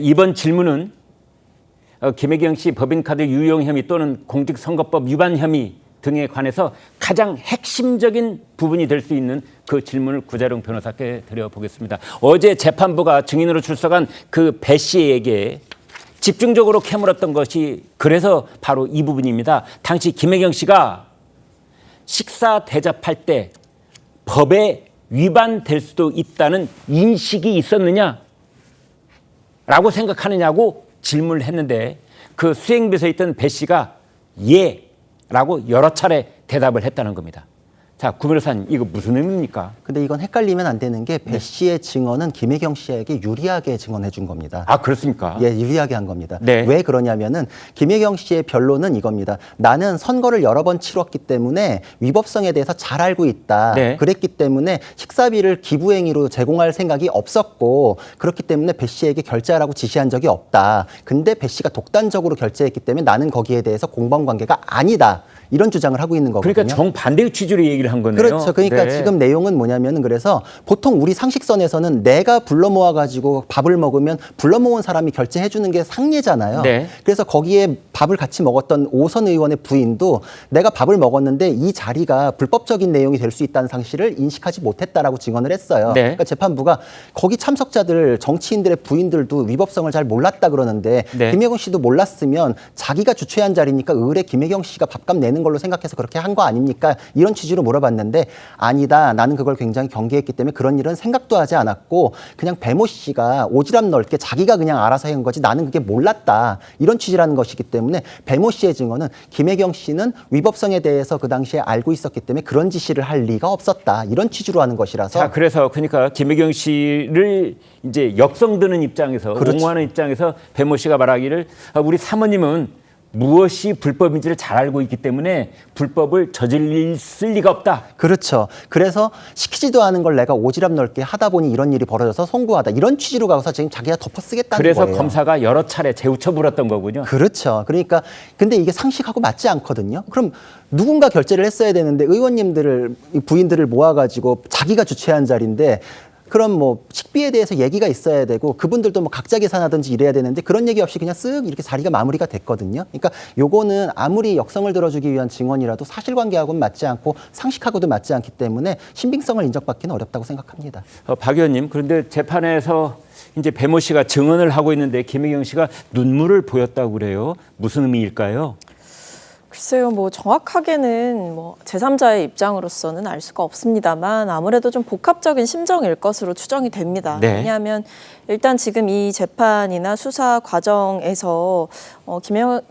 이번 질문은 김혜경 씨 법인카드 유용 혐의 또는 공직선거법 위반 혐의 등에 관해서 가장 핵심적인 부분이 될 수 있는 그 질문을 구자룡 변호사께 드려보겠습니다. 어제 재판부가 증인으로 출석한 그 배 씨에게 집중적으로 캐물었던 것이 그래서 바로 이 부분입니다. 당시 김혜경 씨가 식사 대접할 때 법에 위반될 수도 있다는 인식이 있었느냐? 라고 생각하느냐고 질문을 했는데 그 수행비서에 있던 배 씨가 예 라고 여러 차례 대답을 했다는 겁니다. 자, 구 변호사님, 이거 무슨 의미입니까? 근데 이건 헷갈리면 안 되는 게 배 씨의 증언은 김혜경 씨에게 유리하게 증언해 준 겁니다. 아, 그렇습니까? 예, 유리하게 한 겁니다. 네. 왜 그러냐면은 김혜경 씨의 변론은 이겁니다. 나는 선거를 여러 번 치렀기 때문에 위법성에 대해서 잘 알고 있다. 네. 그랬기 때문에 식사비를 기부행위로 제공할 생각이 없었고 그렇기 때문에 배 씨에게 결제하라고 지시한 적이 없다. 근데 배 씨가 독단적으로 결제했기 때문에 나는 거기에 대해서 공범관계가 아니다. 이런 주장을 하고 있는 거거든요. 그러니까 정반대의 취지로 얘기를 한 거네요. 그렇죠. 그러니까 네. 지금 내용은 뭐냐면은 그래서 보통 우리 상식선에서는 내가 불러 모아가지고 밥을 먹으면 불러 모은 사람이 결제해 주는 게 상례잖아요. 네. 그래서 거기에 밥을 같이 먹었던 오선 의원의 부인도 내가 밥을 먹었는데 이 자리가 불법적인 내용이 될 수 있다는 사실을 인식하지 못했다라고 증언을 했어요. 네. 그러니까 재판부가 거기 참석자들 정치인들의 부인들도 위법성을 잘 몰랐다 그러는데 네. 김혜경 씨도 몰랐으면 자기가 주최한 자리니까 의뢰 김혜경 씨가 밥값 내는 걸로 생각해서 그렇게 한 거 아닙니까? 이런 취지로 물어봤는데 아니다. 나는 그걸 굉장히 경계했기 때문에 그런 일은 생각도 하지 않았고 그냥 배모 씨가 오지랖 넓게 자기가 그냥 알아서 한 거지 나는 그게 몰랐다. 이런 취지라는 것이기 때문에 배모 씨의 증언은 김혜경 씨는 위법성에 대해서 그 당시에 알고 있었기 때문에 그런 지시를 할 리가 없었다. 이런 취지로 하는 것이라서. 자, 그래서 그러니까 김혜경 씨를 이제 역성드는 입장에서 그렇죠. 옹호하는 입장에서 배모 씨가 말하기를 우리 사모님은 무엇이 불법인지를 잘 알고 있기 때문에 불법을 저질릴 리가 없다. 그렇죠. 그래서 시키지도 않은 걸 내가 오지랖 넓게 하다 보니 이런 일이 벌어져서 송구하다. 이런 취지로 가서 지금 자기가 덮어쓰겠다는 그래서 거예요. 검사가 여러 차례 재우쳐 물었던 거군요. 그렇죠. 그러니까 근데 이게 상식하고 맞지 않거든요. 그럼 누군가 결제를 했어야 되는데 의원님들을 부인들을 모아가지고 자기가 주최한 자리인데 그럼 뭐 식비에 대해서 얘기가 있어야 되고 그분들도 뭐 각자 계산하든지 이래야 되는데 그런 얘기 없이 그냥 쓱 이렇게 자리가 마무리가 됐거든요. 그러니까 요거는 아무리 역성을 들어주기 위한 증언이라도 사실관계하고는 맞지 않고 상식하고도 맞지 않기 때문에 신빙성을 인정받기는 어렵다고 생각합니다. 박 의원님, 그런데 재판에서 이제 배모 씨가 증언을 하고 있는데 김혜경 씨가 눈물을 보였다고 그래요. 무슨 의미일까요? 글쎄요, 뭐 정확하게는 뭐 제3자의 입장으로서는 알 수가 없습니다만 아무래도 좀 복합적인 심정일 것으로 추정이 됩니다. 네. 왜냐하면 일단 지금 이 재판이나 수사 과정에서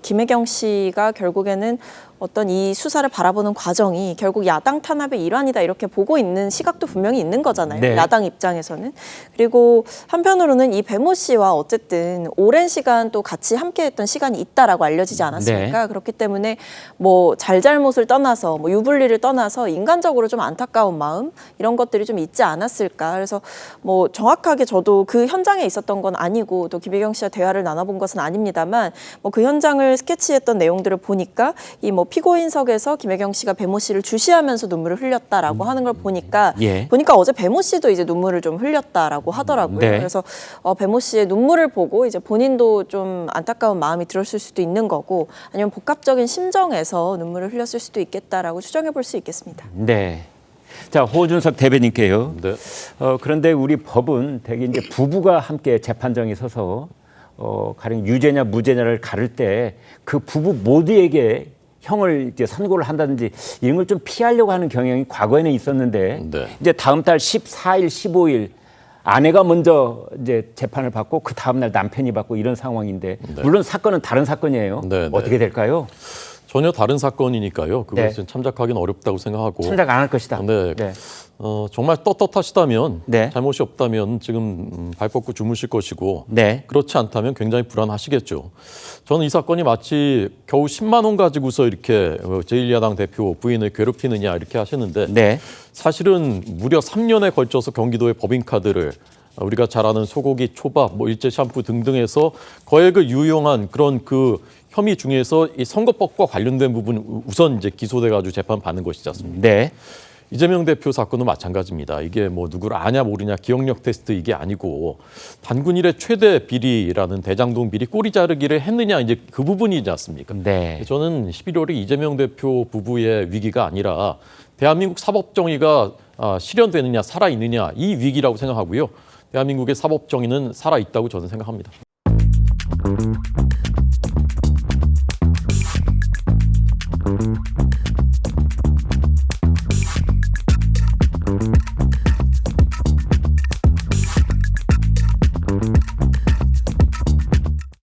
김혜경 씨가 결국에는 어떤 이 수사를 바라보는 과정이 결국 야당 탄압의 일환이다 이렇게 보고 있는 시각도 분명히 있는 거잖아요. 네. 야당 입장에서는. 그리고 한편으로는 이 배모 씨와 어쨌든 오랜 시간 또 같이 함께했던 시간이 있다라고 알려지지 않았습니까? 네. 그렇기 때문에 뭐 잘잘못을 떠나서 뭐 유불리를 떠나서 인간적으로 좀 안타까운 마음 이런 것들이 좀 있지 않았을까. 그래서 뭐 정확하게 저도 그 현장에 있었던 건 아니고 또 김혜경 씨와 대화를 나눠본 것은 아닙니다만 뭐 그 현장을 스케치했던 내용들을 보니까 이 뭐 피고인석에서 김혜경 씨가 배모 씨를 주시하면서 눈물을 흘렸다라고 하는 걸 보니까 예. 보니까 어제 배모 씨도 이제 눈물을 좀 흘렸다라고 하더라고요. 네. 그래서 배모 씨의 눈물을 보고 이제 본인도 좀 안타까운 마음이 들었을 수도 있는 거고 아니면 복합적인 심정에서 눈물을 흘렸을 수도 있겠다라고 추정해 볼 수 있겠습니다. 네. 자, 호준석 대변인께요. 네. 그런데 우리 법은 대개 이제 부부가 함께 재판정에 서서 가령 유죄냐 무죄냐를 가를 때 그 부부 모두에게 형을 이제 선고를 한다든지 이런 걸 좀 피하려고 하는 경향이 과거에는 있었는데 네. 이제 다음 달 14일, 15일 아내가 먼저 이제 재판을 받고 그 다음 날 남편이 받고 이런 상황인데 네. 물론 사건은 다른 사건이에요. 네, 네. 어떻게 될까요? 전혀 다른 사건이니까요. 그것은 네. 참작하기는 어렵다고 생각하고. 참작 안 할 것이다. 네. 네. 정말 떳떳하시다면, 네. 잘못이 없다면 지금 발 뻗고 주무실 것이고, 네. 그렇지 않다면 굉장히 불안하시겠죠. 저는 이 사건이 마치 겨우 10만 원 가지고서 이렇게 제1야당 대표 부인을 괴롭히느냐 이렇게 하시는데, 네. 사실은 무려 3년에 걸쳐서 경기도의 법인카드를 우리가 잘 아는 소고기, 초밥, 뭐 일제 샴푸 등등해서 거액을 유용한 그런 그 혐의 중에서 이 선거법과 관련된 부분 우선 이제 기소돼 가지고 재판 받는 것이지 않습니까? 네. 이재명 대표 사건도 마찬가지입니다. 이게 뭐 누구를 아냐 모르냐 기억력 테스트 이게 아니고 반군 일의 최대 비리라는 대장동 비리 꼬리 자르기를 했느냐 이제 그 부분이지 않습니까? 네. 저는 11월에 이재명 대표 부부의 위기가 아니라 대한민국 사법정의가 실현되느냐 살아있느냐 이 위기라고 생각하고요. 대한민국의 사법정의는 살아있다고 저는 생각합니다.